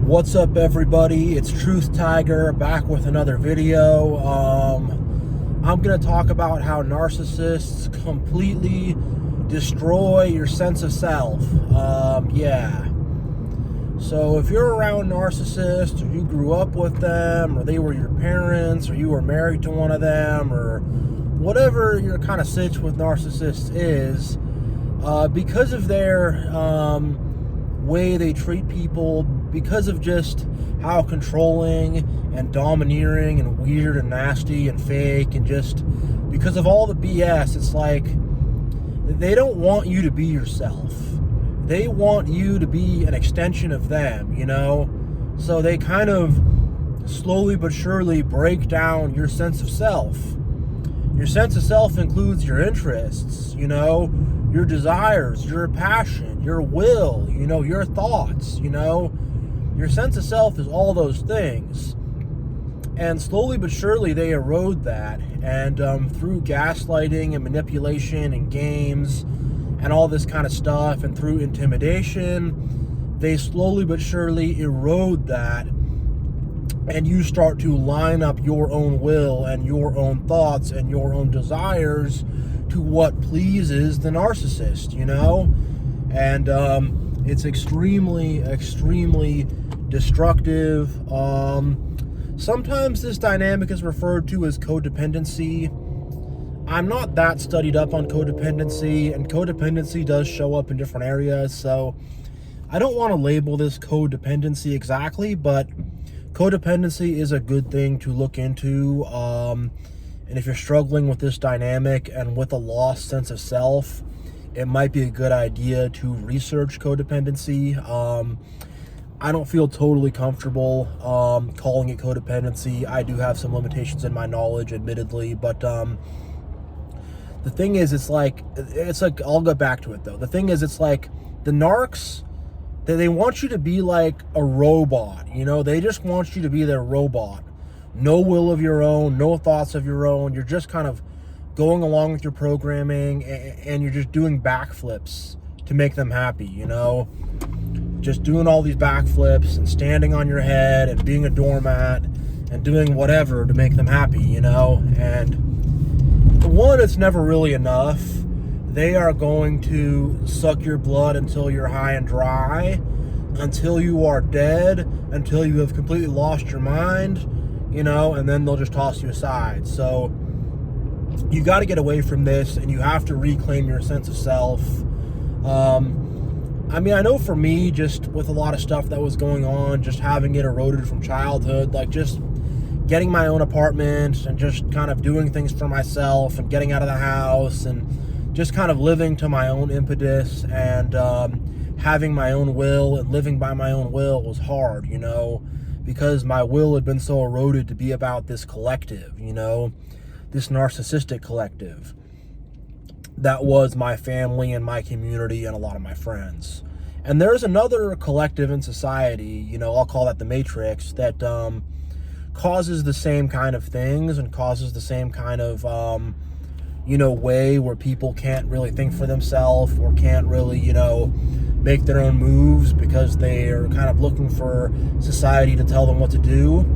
What's up, everybody? It's Truth Tiger back with another video. I'm going to talk about how narcissists completely destroy your sense of self. So if you're around narcissists, or you grew up with them, or they were your parents, or you were married to one of them, or whatever your kind of sitch with narcissists is, because of their way they treat people, because of just how controlling and domineering and weird and nasty and fake, and just because of all the BS, it's like they don't want you to be yourself. They want you to be an extension of them, you know? So they kind of slowly but surely break down your sense of self. Your sense of self includes your interests, you know, your desires, your passion, your will, you know, your thoughts, you know. Your sense of self is all those things. And slowly but surely they erode that. And through gaslighting and manipulation and games and all this kind of stuff, and through intimidation, they slowly but surely erode that. And you start to line up your own will and your own thoughts and your own desires to what pleases the narcissist, you know? And it's extremely, extremely destructive. Sometimes this dynamic is referred to as codependency. I'm not that studied up on codependency, and codependency does show up in different areas, so I don't want to label this codependency exactly, but codependency is a good thing to look into. And if you're struggling with this dynamic and with a lost sense of self, it might be a good idea to research codependency. I don't feel totally comfortable calling it codependency. I do have some limitations in my knowledge, admittedly, but the thing is, it's like, I'll go back to it though. The thing is, it's like the narcs, they want you to be like a robot, you know? They just want you to be their robot. No will of your own, no thoughts of your own. You're just kind of going along with your programming, and you're just doing backflips to make them happy, you know? Just doing all these backflips and standing on your head and being a doormat and doing whatever to make them happy, you know? And one, it's never really enough. They are going to suck your blood until you're high and dry, until you are dead, until you have completely lost your mind, you know, and then they'll just toss you aside. So you got to get away from this, and you have to reclaim your sense of self. I mean, I know for me, just with a lot of stuff that was going on, just having it eroded from childhood, like just getting my own apartment and just kind of doing things for myself and getting out of the house and just kind of living to my own impetus and having my own will and living by my own will was hard, you know, because my will had been so eroded to be about this collective, you know, this narcissistic collective that was my family and my community and a lot of my friends. And there's another collective in society, you know, I'll call that the Matrix, that causes the same kind of things and causes the same kind of you know, way where people can't really think for themselves or can't really, you know, make their own moves because they are kind of looking for society to tell them what to do.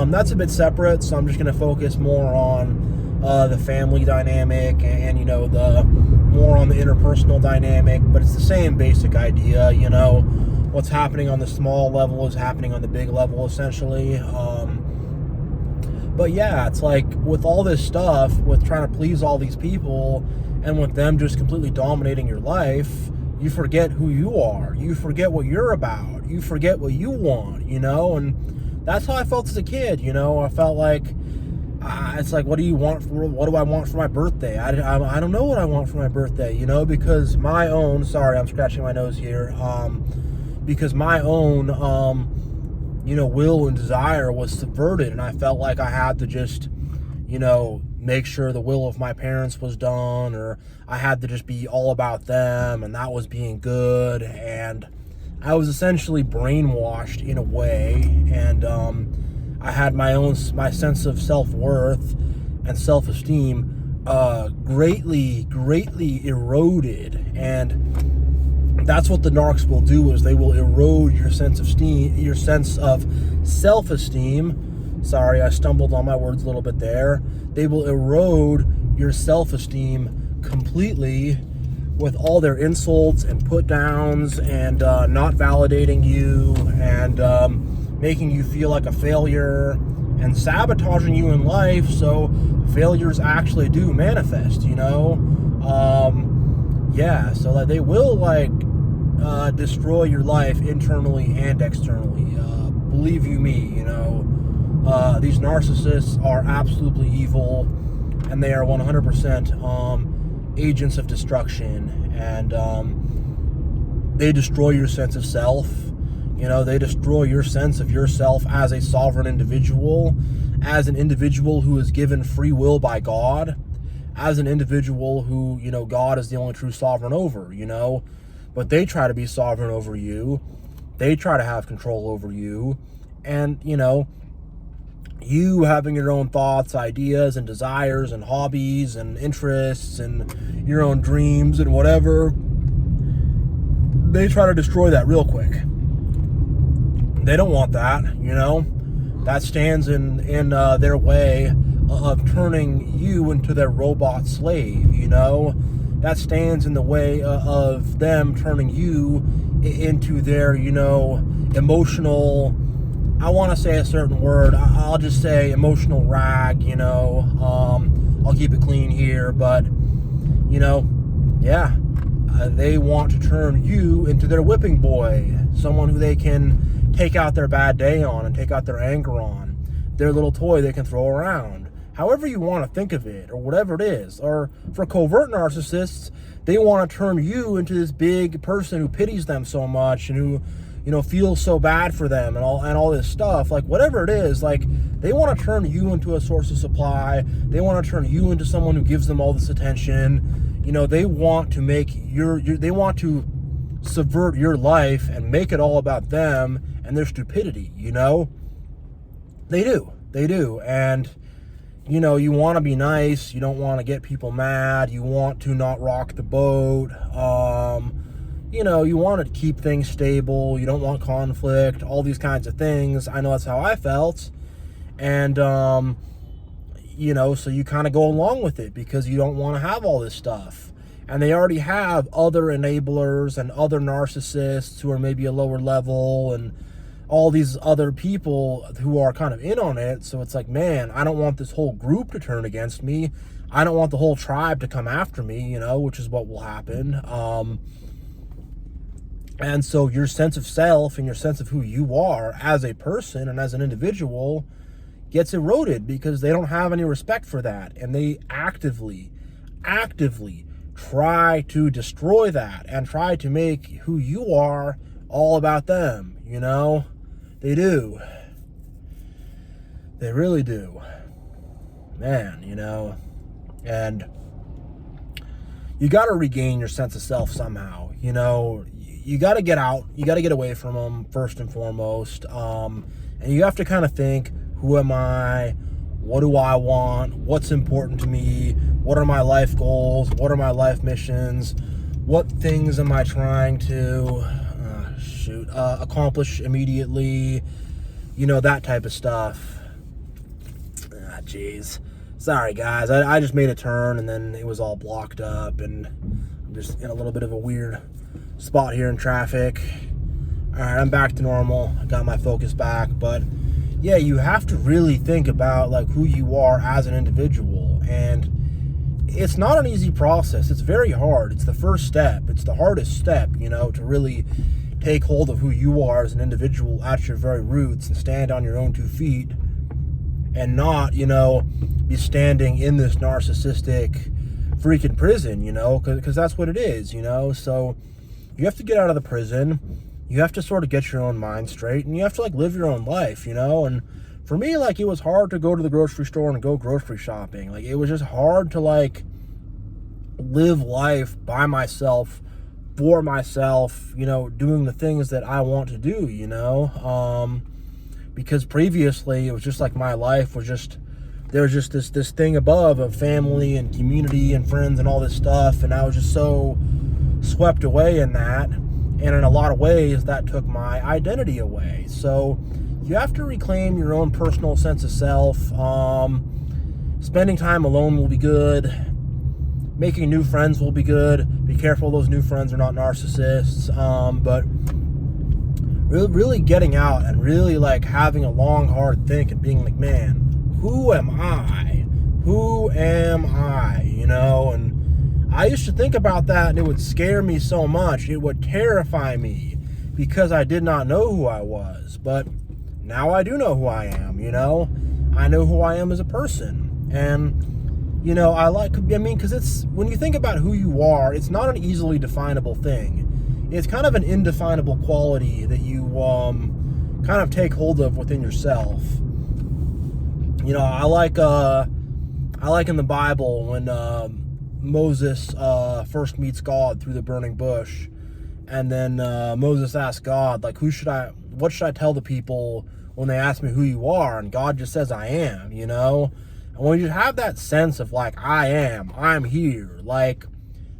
That's a bit separate, so I'm just going to focus more on the family dynamic and, you know, the more on the interpersonal dynamic, but it's the same basic idea, you know, what's happening on the small level is happening on the big level, essentially. But yeah, it's like with all this stuff, with trying to please all these people and with them just completely dominating your life, you forget who you are. You forget what you're about. You forget what you want, you know? And that's how I felt as a kid, you know? I felt like, it's like, what do I want for my birthday? I don't know what I want for my birthday, you know? Because my own, sorry, I'm scratching my nose here, because my own, you know, will and desire was subverted, and I felt like I had to just, you know, make sure the will of my parents was done, or I had to just be all about them, and that was being good, and I was essentially brainwashed in a way, and I had my sense of self-worth and self-esteem greatly eroded, and That's what the narcs will do, is they will erode your sense of self-esteem. Sorry, I stumbled on my words a little bit there. They will erode your self-esteem completely with all their insults and put downs and not validating you and making you feel like a failure and sabotaging you in life, so failures actually do manifest, yeah, so like they will destroy your life internally and externally. Believe you me, these narcissists are absolutely evil, and they are 100% agents of destruction, and they destroy your sense of self. They destroy your sense of yourself as a sovereign individual, as an individual who is given free will by God, as an individual who, God is the only true sovereign over, but they try to be sovereign over you. They try to have control over you, and, you having your own thoughts, ideas, and desires, and hobbies, and interests, and your own dreams, and whatever, they try to destroy that real quick. They don't want that, that stands in their way of turning you into their robot slave, that stands in the way of them turning you into their, emotional, I want to say a certain word, I'll just say emotional rag, I'll keep it clean here, but, they want to turn you into their whipping boy, someone who they can take out their bad day on and take out their anger on, their little toy they can throw around, however you want to think of it, or whatever it is. Or for covert narcissists, they want to turn you into this big person who pities them so much and who, feels so bad for them and all this stuff. Like, whatever it is, they want to turn you into a source of supply. They want to turn you into someone who gives them all this attention. They want to make they want to subvert your life and make it all about them and their stupidity, They do. And, you want to be nice. You don't want to get people mad. You want to not rock the boat. You want to keep things stable. You don't want conflict, all these kinds of things. I know that's how I felt. And, so you kind of go along with it because you don't want to have all this stuff. And they already have other enablers and other narcissists who are maybe a lower level and all these other people who are kind of in on it. So it's like, man, I don't want this whole group to turn against me. I don't want the whole tribe to come after me, which is what will happen. And so your sense of self and your sense of who you are as a person and as an individual gets eroded because they don't have any respect for that. And they actively try to destroy that and try to make who you are all about them, They do. They really do. Man, and you got to regain your sense of self somehow, You got to get out. You got to get away from them first and foremost. And you have to kind of think, who am I? What do I want? What's important to me? What are my life goals? What are my life missions? What things am I trying to accomplish immediately? That type of stuff. Jeez. Sorry, guys. I just made a turn and then it was all blocked up and I'm just in a little bit of a weird spot here in traffic. All right, I'm back to normal. I got my focus back, but yeah, you have to really think about who you are as an individual, and it's not an easy process. It's very hard. It's the first step. It's the hardest step, to really take hold of who you are as an individual at your very roots and stand on your own 2 feet and not, be standing in this narcissistic freaking prison, because that's what it is, So you have to get out of the prison. You have to sort of get your own mind straight, and you have to live your own life, and for me, it was hard to go to the grocery store and go grocery shopping. It was just hard to live life by myself, for myself, doing the things that I want to do, because previously it was just my life was just, there was just this thing above of family and community and friends and all this stuff, and I was just so swept away in that. And in a lot of ways, that took my identity away. So you have to reclaim your own personal sense of self. Spending time alone will be good. Making new friends will be good. Be careful those new friends are not narcissists. But really getting out and really like having a long, hard think and being like, man, who am I? Who am I? You know, and I used to think about that and it would scare me so much. It would terrify me because I did not know who I was. But now I do know who I am, you know? I know who I am as a person. And, you know, because it's, when you think about who you are, it's not an easily definable thing. It's kind of an indefinable quality that you kind of take hold of within yourself. You know, I like in the Bible when Moses first meets God through the burning bush, and then Moses asks God, like, what should I tell the people when they ask me who you are? And God just says, I am, you know? And when you have that sense of like, I'm here, like,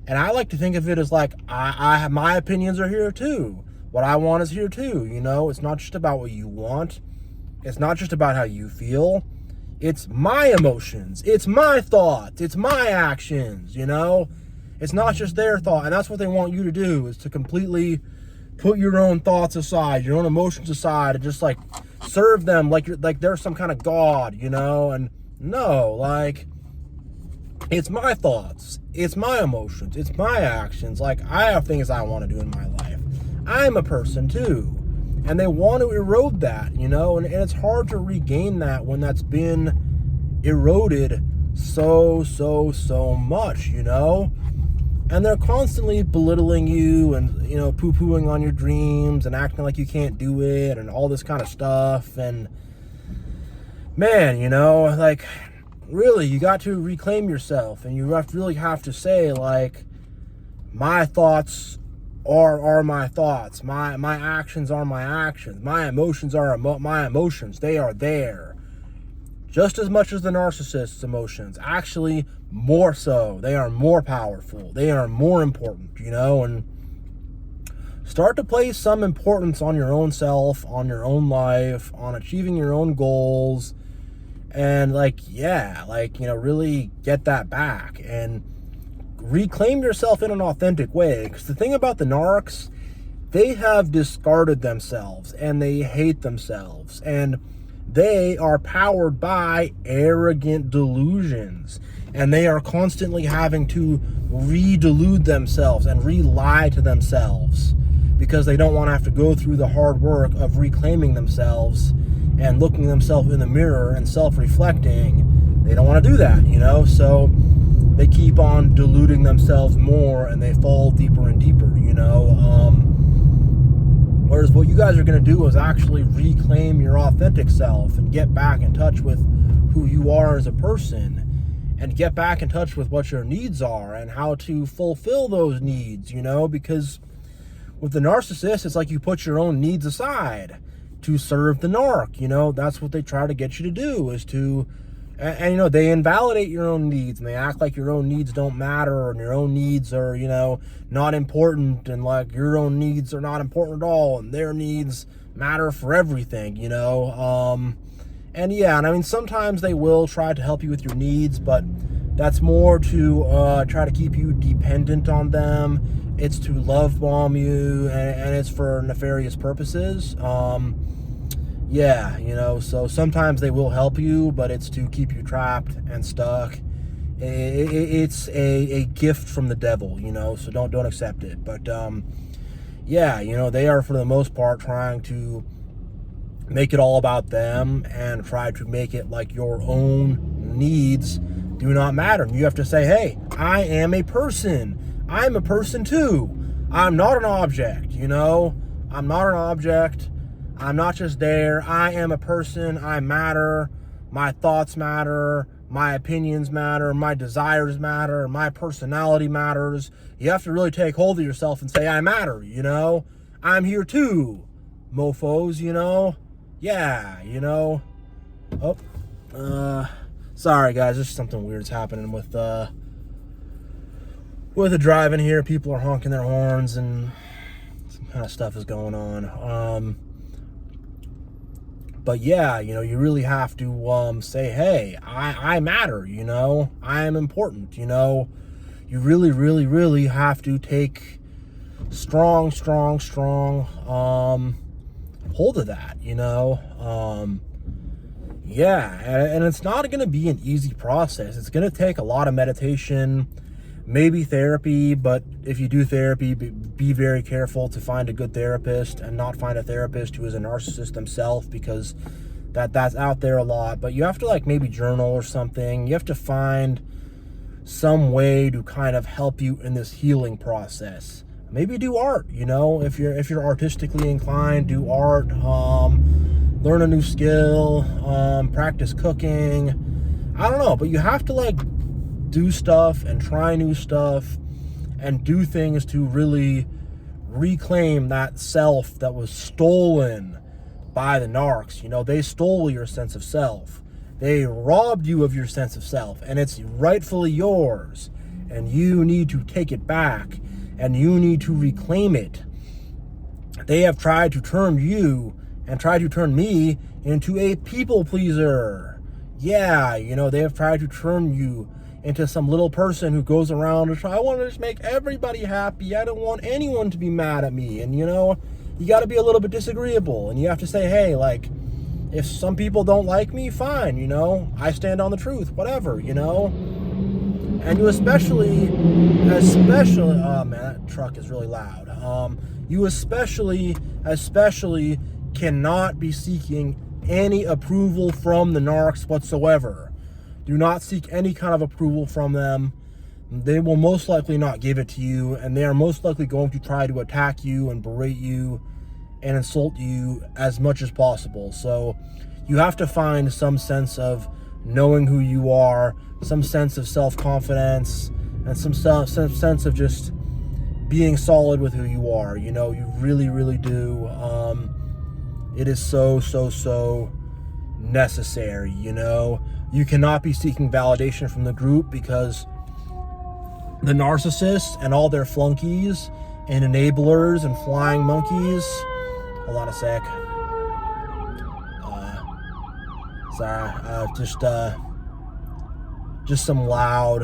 and I like to think of it as like, I have, my opinions are here too. What I want is here too, you know? It's not just about what you want. It's not just about how you feel. It's my emotions. It's my thoughts. It's my actions, you know? It's not just their thought. And that's what they want you to do, is to completely put your own thoughts aside, your own emotions aside, and just like serve them like they're some kind of god, you know? And no, like, it's my thoughts. It's my emotions. It's my actions. Like, I have things I want to do in my life. I'm a person too. And they want to erode that, you know, and it's hard to regain that when that's been eroded so much, you know. And they're constantly belittling you and, you know, poo-pooing on your dreams and acting like you can't do it and all this kind of stuff. And man, you know, like, really, you got to reclaim yourself, and you really have to say, like, my thoughts are my thoughts. My actions are my actions. My emotions are my emotions. They are there. Just as much as the narcissist's emotions. Actually, more so. They are more powerful. They are more important, you know? And start to place some importance on your own self, on your own life, on achieving your own goals. And, like, yeah, like, you know, really get that back. And reclaim yourself in an authentic way. Because the thing about the narcs, they have discarded themselves and they hate themselves, and they are powered by arrogant delusions, and they are constantly having to re-delude themselves and re-lie to themselves because they don't want to have to go through the hard work of reclaiming themselves and looking themselves in the mirror and self-reflecting. They don't want to do that, you know? So they keep on deluding themselves more, and they fall deeper and deeper, you know? Whereas what you guys are going to do is actually reclaim your authentic self and get back in touch with who you are as a person, and get back in touch with what your needs are and how to fulfill those needs, you know? Because with the narcissist, it's like you put your own needs aside to serve the narc, you know? That's what they try to get you to do, is to... And, you know, they invalidate your own needs, and they act like your own needs don't matter, and your own needs are, you know, not important, and like your own needs are not important at all, and their needs matter for everything, you know. And yeah, and I mean, sometimes they will try to help you with your needs, but that's more to try to keep you dependent on them. It's to love bomb you, and it's for nefarious purposes. Yeah, you know, so sometimes they will help you, but it's to keep you trapped and stuck. It's a gift from the devil, you know, so don't accept it. But yeah, you know, they are for the most part trying to make it all about them and try to make it like your own needs do not matter. And you have to say, hey, I am a person. I'm a person too. I'm not an object, you know. I'm not an object. I'm not just there. I am a person. I matter. My thoughts matter. My opinions matter. My desires matter. My personality matters. You have to really take hold of yourself and say, I matter, you know? I'm here too, mofos, you know? Yeah, you know? Oh, sorry guys, there's something weird's happening with the driving here. People are honking their horns, and kind of stuff is going on. But yeah, you know, you really have to say, hey, I matter, you know, I am important, you know. You really, really, really have to take strong hold of that, you know. Yeah, and it's not going to be an easy process. It's going to take a lot of meditation, maybe therapy, but if you do therapy, be very careful to find a good therapist and not find a therapist who is a narcissist themselves, because that's out there a lot. But you have to like maybe journal or something. You have to find some way to kind of help you in this healing process. Maybe do art, you know, if you're artistically inclined, do art, learn a new skill, practice cooking. I don't know, but you have to like do stuff and try new stuff and do things to really reclaim that self that was stolen by the narcs. You know, they stole your sense of self. They robbed you of your sense of self, and it's rightfully yours, and you need to take it back, and you need to reclaim it. They have tried to turn you and tried to turn me into a people pleaser. Yeah, you know, they have tried to turn you into some little person who goes around and I want to just make everybody happy. I don't want anyone to be mad at me. And, you know, you got to be a little bit disagreeable, and you have to say, hey, like, if some people don't like me, fine, you know, I stand on the truth, whatever, you know. And you especially, oh man, that truck is really loud. You especially cannot be seeking any approval from the narcs whatsoever. Do not seek any kind of approval from them. They will most likely not give it to you, and they are most likely going to try to attack you and berate you and insult you as much as possible. So you have to find some sense of knowing who you are, some sense of self-confidence, and some sense of just being solid with who you are. You know, you really, really do. It is so necessary, you know. You cannot be seeking validation from the group, because the narcissists and all their flunkies and enablers and flying monkeys. Hold on a sec. Just some loud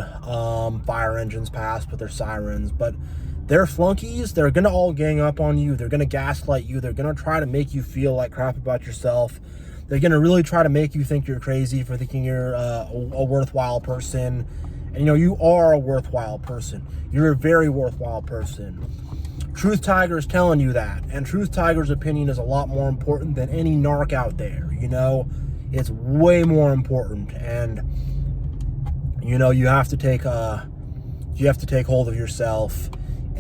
fire engines passed with their sirens. But they're flunkies. They're gonna all gang up on you. They're gonna gaslight you. They're gonna try to make you feel like crap about yourself. They're gonna really try to make you think you're crazy for thinking you're a worthwhile person. And you know, you are a worthwhile person. You're a very worthwhile person. Truth Tiger is telling you that, and Truth Tiger's opinion is a lot more important than any narc out there. You know, it's way more important, and you know, you have to take hold of yourself,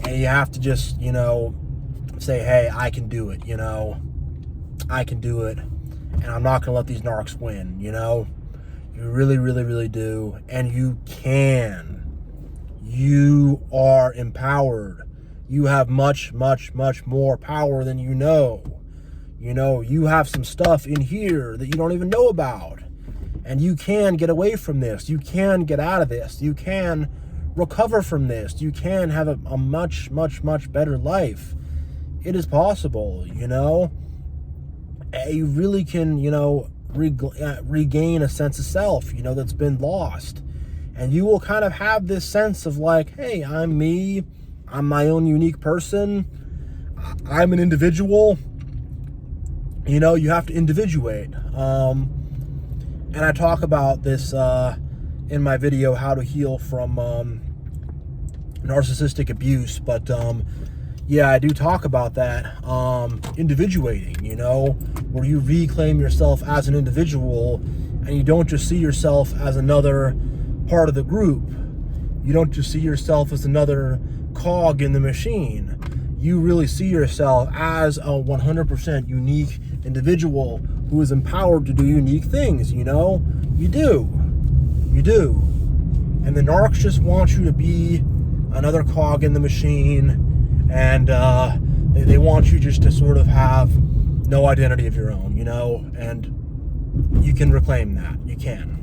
and you have to just, you know, say, hey, I can do it. You know, I can do it, and I'm not gonna let these narcs win. You know, you really, really, really do, and you can. You are empowered. You have much more power than you know. You know, you have some stuff in here that you don't even know about. And you can get away from this. You can get out of this. You can recover from this. You can have a much better life. It is possible, you know. You really can, you know, regain a sense of self, you know, that's been lost. And you will kind of have this sense of like, hey, I'm me. I'm my own unique person. I'm an individual. You know, you have to individuate. And I talk about this in my video, How to Heal from Narcissistic Abuse. But yeah, I do talk about that. Individuating, you know, where you reclaim yourself as an individual, and you don't just see yourself as another part of the group. You don't just see yourself as another cog in the machine. You really see yourself as a 100% unique individual who is empowered to do unique things, you know? You do. And the narcs just want you to be another cog in the machine, and they want you just to sort of have no identity of your own, you know? And you can reclaim that. You can.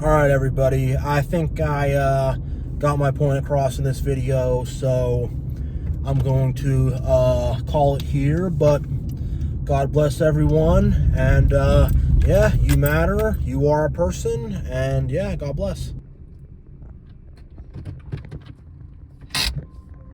All right, everybody. I think I got my point across in this video, so I'm going to call it here, but God bless everyone, and yeah, you matter, you are a person, and yeah, God bless.